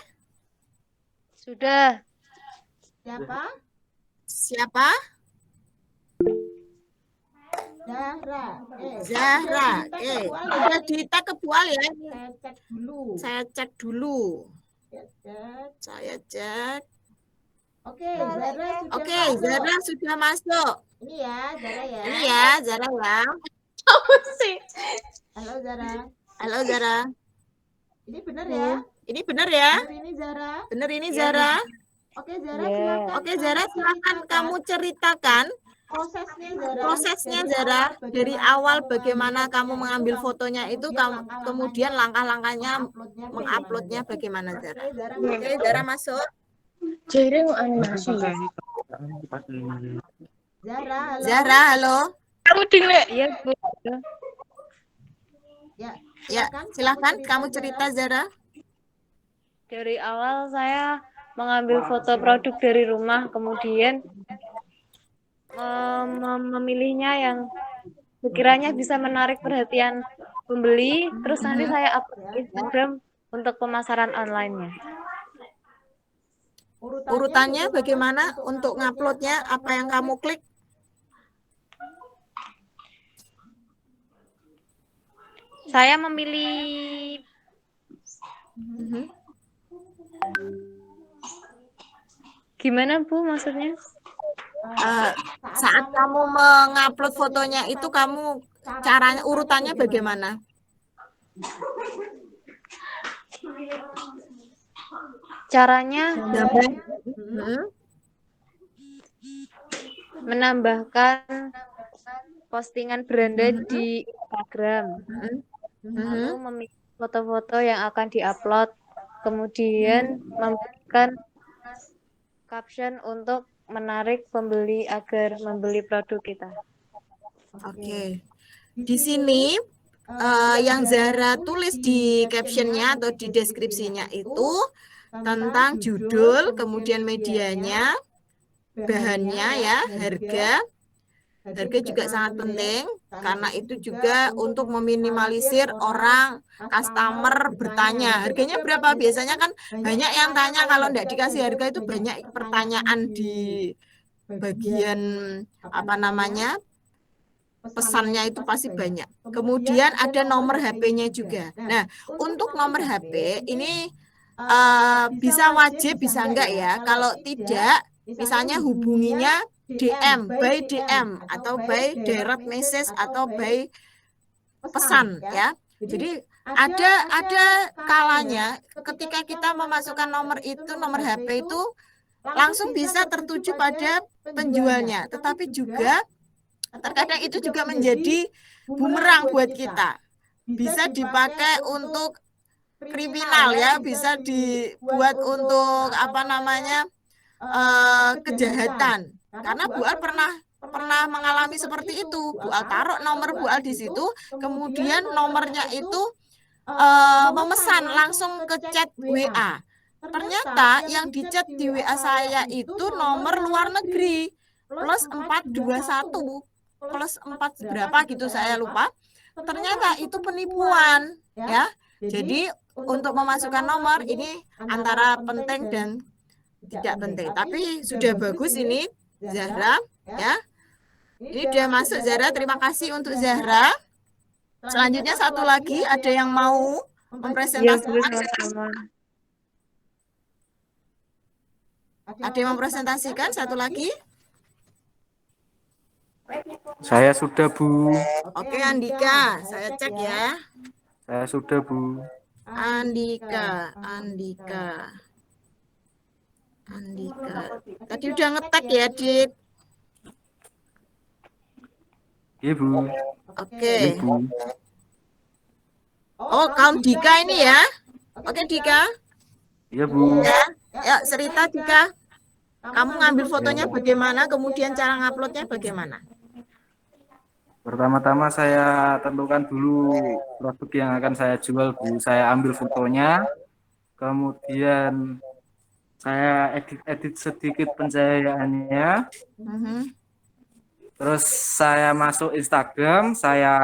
Sudah. Siapa? Zahra. Udah di-tag ke Bu Al ya. Saya cek dulu. Saya cek. Oke, Zahra sudah masuk. Ini ya, Zahra ya. Halo Zahra. Ini benar ya? Benar ini Zahra? Oke, Zahra silakan kamu ceritakan prosesnya Zahra, dari awal bagaimana kamu mengambil fotonya itu, kemudian langkah-langkahnya menguploadnya bagaimana Zahra. Oke, Zahra masuk. Zahra, halo. Iya, Bu. Ya, silakan kamu cerita Zahra. Dari awal saya mengambil foto produk dari rumah, kemudian memilihnya yang sekiranya bisa menarik perhatian pembeli, terus nanti saya upload ke Instagram untuk pemasaran online-nya. Urutannya bagaimana untuk nguploadnya? Apa yang kamu klik? Saya memilih gimana Bu maksudnya? Saat kamu mengupload fotonya itu kamu caranya urutannya bagaimana? Caranya menambahkan postingan beranda di Instagram, lalu memilih foto-foto yang akan diupload, kemudian memberikan caption untuk menarik pembeli agar membeli produk kita. Oke. Di sini yang Zahra tulis di captionnya atau di deskripsinya itu tentang judul, kemudian medianya, bahannya ya, harga juga sangat penting karena itu juga untuk meminimalisir orang customer bertanya harganya berapa. Biasanya kan banyak yang tanya, kalau tidak dikasih harga itu banyak pertanyaan di bagian apa namanya pesannya itu pasti banyak. Kemudian ada nomor HP-nya juga. Nah, untuk nomor HP ini bisa wajib, bisa enggak ya? Kalau tidak, misalnya hubunginya DM, by DM atau by direct message atau by pesan ya. Jadi ada kalanya ketika kita memasukkan nomor itu, nomor HP itu langsung bisa tertuju pada penjualnya, tetapi juga terkadang itu juga menjadi bumerang buat kita. Bisa dipakai untuk kriminal ya, bisa dibuat untuk apa namanya kejahatan. Karena Bu Al pernah mengalami seperti itu. Bu Al taruh nomor Bu Al di situ, kemudian nomornya itu memesan langsung ke chat WA. Ternyata yang di chat di WA saya itu nomor luar negeri plus 421 plus 4 berapa gitu saya lupa. Ternyata itu penipuan ya. Jadi untuk memasukkan nomor ini antara penting dan tidak penting. Tapi sudah bagus ini Zahra ya. Ini sudah masuk Zahra, terima kasih untuk Zahra. Selanjutnya satu lagi, ada yang mau mempresentasikan? Ada yang mempresentasikan satu lagi? Saya sudah, Bu. Oke, Andika, saya cek ya. Saya sudah, Bu. Andika. Tadi udah ngetek ya, Dik? Iya, Bu. Oke. Iya, Bu. Oh, kaum Dika ini ya? Oke, Dika. Iya, Bu. Ya, cerita Dika. Kamu ngambil fotonya bagaimana, kemudian cara nguploadnya bagaimana? Pertama-tama saya tentukan dulu produk yang akan saya jual, Bu. Saya ambil fotonya, kemudian saya edit sedikit pencahayaannya. Terus saya masuk Instagram, saya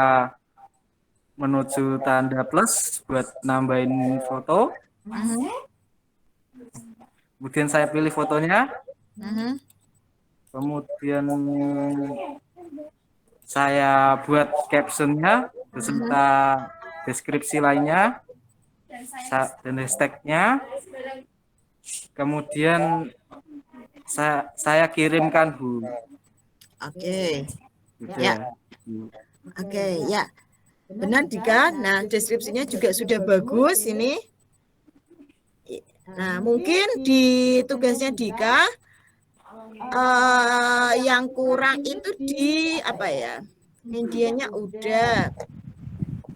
menuju tanda plus buat nambahin foto. Kemudian saya pilih fotonya. Kemudian saya buat captionnya beserta deskripsi lainnya dan hashtagnya. Kemudian saya kirimkan, Bu. Oke. Gitu Ya. Oke, ya. Benar Dika. Nah, deskripsinya juga sudah bagus ini. Nah, mungkin di tugasnya Dika yang kurang itu di apa ya? Medianya udah.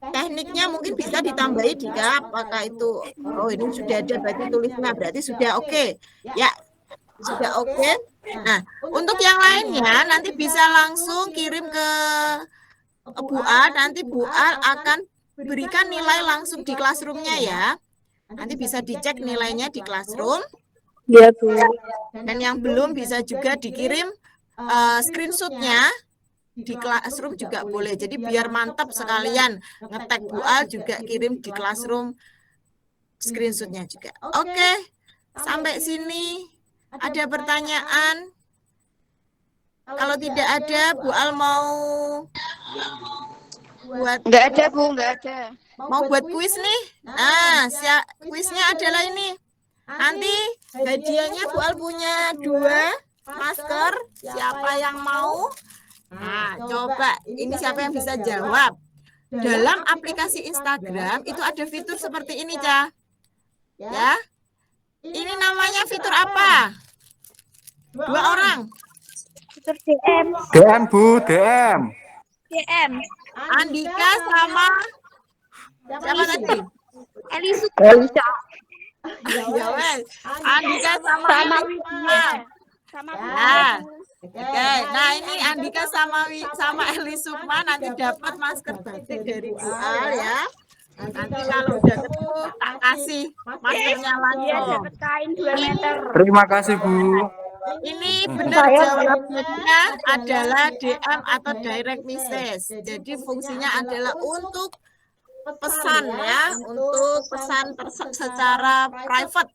Tekniknya mungkin bisa ditambahi Dika. Apakah itu? Oh, ini sudah ada berarti tulisnya, berarti sudah oke. Ya, sudah oke. Nah, untuk yang lainnya nanti bisa langsung kirim ke Bu Al. Nanti Bu Al akan berikan nilai langsung di classroom-nya ya. Nanti bisa dicek nilainya di classroom. Iya, Bu. Dan yang belum bisa juga dikirim screenshot-nya di classroom juga boleh. Jadi biar mantap sekalian ngetek Bu Al juga kirim di classroom screenshot-nya juga. Oke. Sampai sini ada pertanyaan? Kalau tidak ada, Bu Al mau buat Nggak ada, Bu, nggak ada. mau buat kuis nih. Nah, kuisnya adalah ini. Nanti hadiahnya Bu Al punya 2 masker. Siapa yang mau? Nah, coba ini siapa yang bisa jawab. Dalam aplikasi Instagram itu ada fitur seperti ini, Ca. Ya. Ini namanya fitur apa? 2 orang. Fitur DM. DM, Bu, DM. DM. Andika sama siapa tadi? Elisu. Ya wes. Andika sama Widya. Sama Nah, oke. Nah, ini Andika sama Eli Sukma nanti dapat masker batik dari Bu Al ya. Nanti kalau udah ketemu tak kasih maskernya lagi. Dapat kain 2 meter. Terima kasih, Bu. Ini benar jawabannya adalah DM atau direct message. Jadi fungsinya adalah untuk pesan ya, untuk pesan secara private.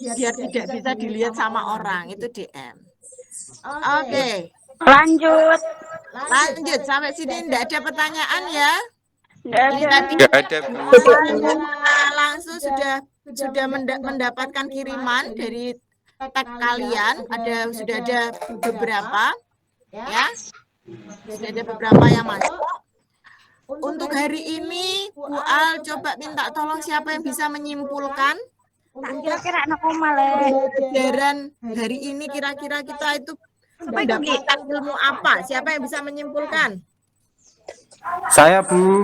Biar tidak bisa dilihat sama orang, itu DM. Oke. Lanjut. Lanjut sampai sini tidak ada pertanyaan ya? Nggak ada. Tidak ada, Bu. Langsung sudah mendapatkan kiriman dari tag kalian. Sudah ada beberapa ya. Sudah ada beberapa yang masuk. Untuk hari ini, Bu Al coba minta tolong siapa yang bisa menyimpulkan Kira-kira anak omale. pelajaran hari ini kira-kira kita itu mendapatkan ilmu apa? Siapa yang bisa menyimpulkan? Saya, Bu.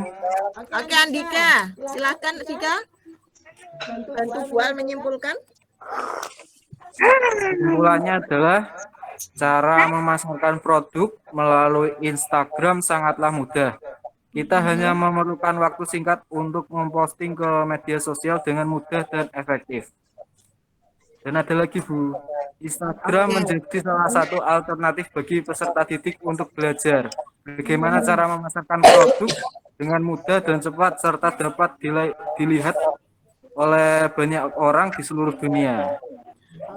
Oke, Andika. Silakan, Andika. Bantu Bu Al menyimpulkan. Kesimpulannya adalah cara memasarkan produk melalui Instagram sangatlah mudah. Kita hanya memerlukan waktu singkat untuk memposting ke media sosial dengan mudah dan efektif. Dan ada lagi, Bu, Instagram menjadi salah satu alternatif bagi peserta didik untuk belajar bagaimana cara memasarkan produk dengan mudah dan cepat serta dapat dilihat oleh banyak orang di seluruh dunia.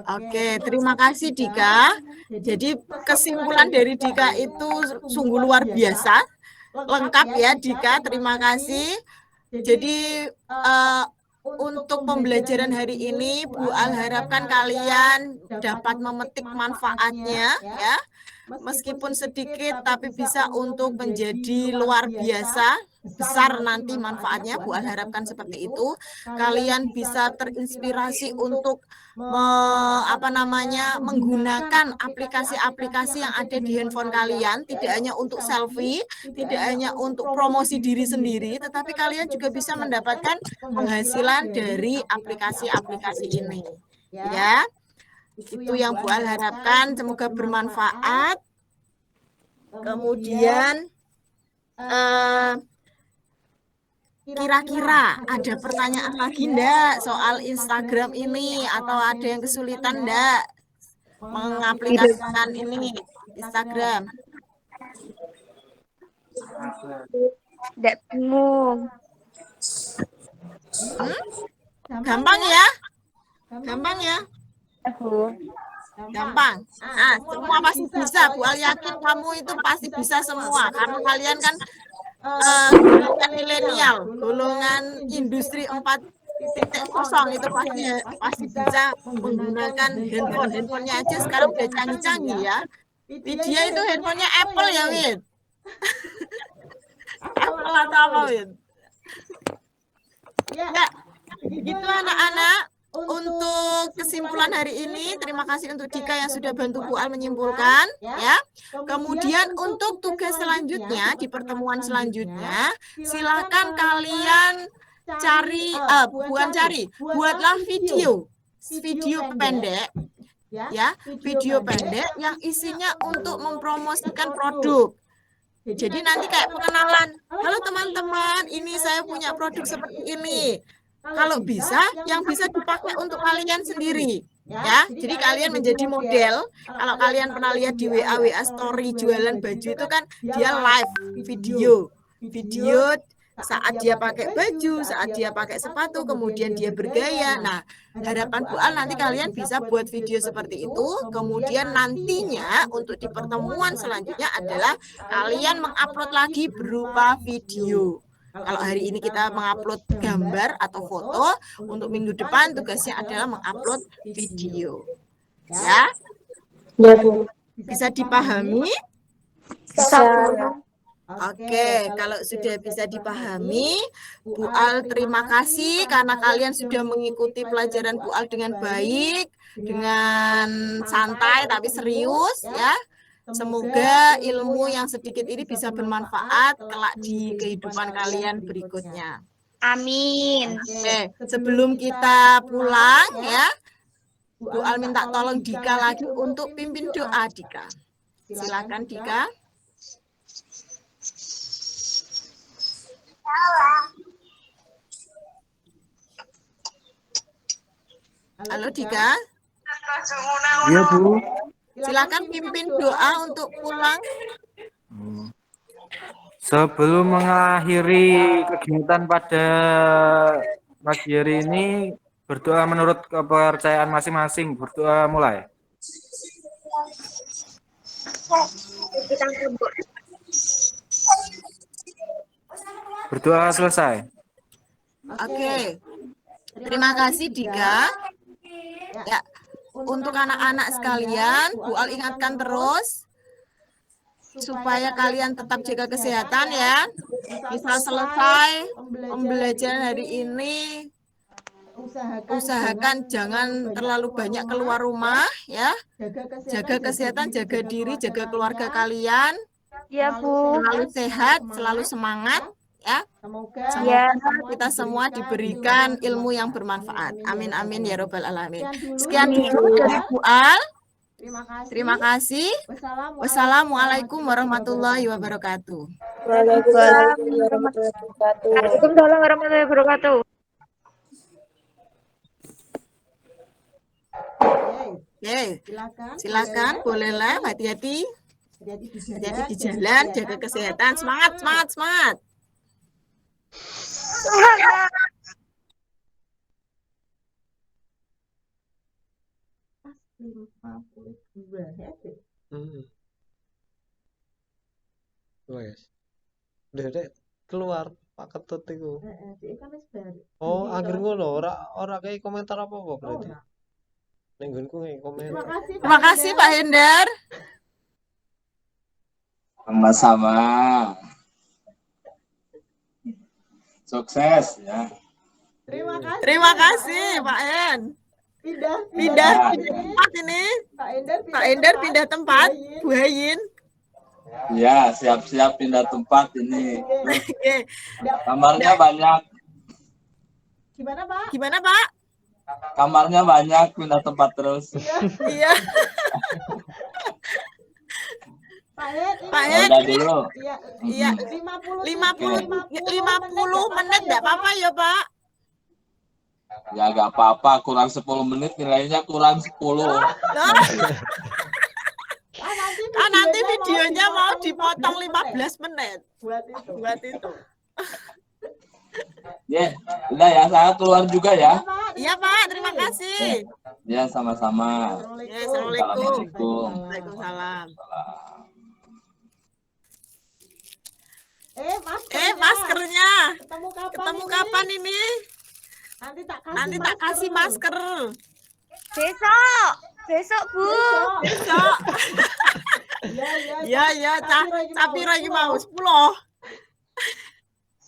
Oke, terima kasih Dika. Jadi kesimpulan dari Dika itu sungguh luar biasa. Lengkap ya Dika, terima kasih. Jadi untuk pembelajaran hari ini Bu Al harapkan kalian dapat memetik manfaatnya ya. Meskipun sedikit tapi bisa untuk menjadi luar biasa, besar nanti manfaatnya. Bu Al harapkan seperti itu. Kalian bisa terinspirasi untuk menggunakan aplikasi-aplikasi yang ada di handphone kalian, tidak hanya untuk selfie, tidak hanya untuk promosi diri sendiri, tetapi kalian juga bisa mendapatkan penghasilan dari aplikasi-aplikasi ini. Ya, itu yang Bu Al harapkan, semoga bermanfaat. Kemudian kira-kira ada pertanyaan lagi enggak soal Instagram ini, atau ada yang kesulitan enggak mengaplikasikan ini Instagram? Tidak bingung. Gampang ya? Gampang ya? Gampang. Nah, semua pasti bisa. Bu Al yakin kamu itu pasti bisa semua, karena kalian kan golongan milenial, golongan industri 4.0 itu pasti bisa menggunakan handphonenya aja sekarang udah canggih-canggih ya. Dia itu handphonenya Apple ya, Win? Apple atau apa, Win? Ya, gitu anak-anak. Untuk kesimpulan hari ini, terima kasih untuk Dika yang sudah bantu Bu Al menyimpulkan ya. Kemudian untuk tugas selanjutnya di pertemuan selanjutnya, silakan kalian buatlah video pendek ya, video pendek yang isinya untuk mempromosikan produk. Jadi nanti kayak pengenalan, halo teman-teman, ini saya punya produk seperti ini. Kalau bisa, yang bisa dipakai untuk kalian sendiri, ya. Jadi kalian menjadi model. Kalau kalian pernah lihat di WA story jualan baju itu kan dia live video saat dia pakai baju, saat dia pakai sepatu, kemudian dia bergaya. Nah, harapan Bu Al nanti kalian bisa buat video seperti itu. Kemudian nantinya untuk di pertemuan selanjutnya adalah kalian mengupload lagi berupa video. Kalau hari ini kita mengupload gambar atau foto, untuk minggu depan tugasnya adalah mengupload video. Ya? Ya, Bu. Bisa dipahami? Bisa. Oke, kalau sudah bisa dipahami, Bu Al terima kasih karena kalian sudah mengikuti pelajaran Bu Al dengan baik, dengan santai tapi serius ya. Semoga ilmu yang sedikit ini bisa bermanfaat kelak di kehidupan kalian berikutnya. Amin. Oke, sebelum kita pulang ya, Bu Al minta tolong Dika lagi untuk pimpin doa Dika. Silakan Dika. Halo Dika. Iya, Bu. Silakan pimpin doa untuk pulang. Sebelum mengakhiri kegiatan pada pagi hari ini, berdoa menurut kepercayaan masing-masing. Berdoa mulai. Berdoa selesai. Oke. Terima kasih Dika. Ya, untuk anak-anak sekalian, Bu Al ingatkan terus supaya kalian tetap jaga kesehatan ya. Bisa selesai pembelajaran hari ini. Usahakan jangan terlalu banyak keluar rumah ya. Jaga kesehatan, jaga diri, jaga keluarga kalian. Ya, Bu. Selalu sehat, selalu semangat ya. Ya. Semoga kita semua diberikan ilmu yang bermanfaat. Amin amin ya robbal alamin. Sekian dulu dari Bu Al. Terima kasih. Wassalamualaikum warahmatullahi wabarakatuh. Waalaikumsalam warahmatullahi wabarakatuh. Waalaikumsalam warahmatullahi wabarakatuh. Oke, silakan bolehlah hati-hati. Hati-hati di jalan, jaga kesehatan. Semangat, semangat, semangat. Wes. Dedek keluar Pak Ketut iku. Oh, akhir ngono ora kayak komentar apa-apa berarti. Ning nggonku kayak komentar. Terima kasih Pak Hendar. Sama-sama. Sukses ya. Terima kasih Pak Hen. Pindah tempat ini. Pak Hendar pindah tempat. Bu Hayin. Ya, siap-siap pindah tempat ini. Oke. Kamarnya banyak. Gimana Pak? Kamarnya banyak, pindah tempat terus. Iya. Pak Hen. Udah dulu. Iya. 50 menit enggak apa-apa ya Pak? Ya gak apa-apa, kurang 10 menit nilainya kurang 10. Nanti videonya mau dipotong 15 menit. Buat itu. Ya, udah ya, saya keluar juga ya. Iya Pak, terima kasih. Ya, sama-sama. Ya, Assalamualaikum. Assalamualaikum. Waalaikumsalam. Maskernya. Ketemu kapan ini? Nanti tak kasih masker. Besok, Bu. Besok. Ya, tapi lagi mau 10.